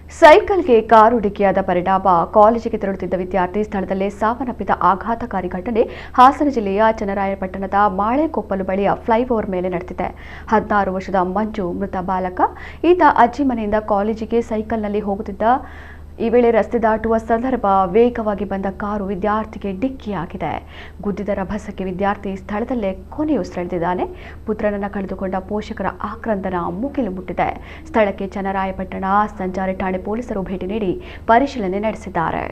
ಸೈಕಲ್ಗೆ car ಡಿಕ್ಕಿಯಾದ ಪರಿಣಾಮ ಕಾಲೇಜಿಗೆ ತೆರಳುತ್ತಿದ್ದ ವಿದ್ಯಾರ್ಥಿ ಸ್ಥಳದಲ್ಲೇ ಸಾವನ್ನಪ್ಪಿದ ಆಘಾತಕಾರಿ ಘಟನೆ ಹಾಸನ ಜಿಲ್ಲೆಯ ಚನ್ನರಾಯಪಟ್ಟಣದ ಮಾಳೆಕೊಪ್ಪಲು ಬಳಿಯ ಫ್ಲೈಓವರ್ ಮೇಲೆ ನಡೆದಿದೆ. 16 ವರ್ಷದ ಮಂಜು ಮೃತ ಬಾಲಕ. ಈತ ಅಜ್ಜಿ ಮನೆಯಿಂದ ಕಾಲೇಜಿಗೆ ಸೈಕಲ್ನಲ್ಲಿ ಹೋಗುತ್ತಿದ್ದ. ಈ ವೇಳೆ ರಸ್ತೆ ದಾಟುವ ಸಂದರ್ಭ ವೇಗವಾಗಿ ಬಂದ ಕಾರು ವಿದ್ಯಾರ್ಥಿಗೆ ಡಿಕ್ಕಿಯಾಗಿದೆ. ಗುದ್ದಿದ ರಭಸಕ್ಕೆ ವಿದ್ಯಾರ್ಥಿ ಸ್ಥಳದಲ್ಲೇ ಕೊನೆಯುಸಿರೆಳೆದಿದ್ದಾನೆ. ಪುತ್ರನನ್ನು ಕಳೆದುಕೊಂಡ ಪೋಷಕರ ಆಕ್ರಂದನ ಮುಗಿಲು ಮುಟ್ಟಿದೆ. ಸ್ಥಳಕ್ಕೆ ಚನ್ನರಾಯಪಟ್ಟಣ ಸಂಚಾರಿ ಠಾಣೆ ಪೊಲೀಸರು ಭೇಟಿ ನೀಡಿ ಪರಿಶೀಲನೆ ನಡೆಸಿದ್ದಾರೆ.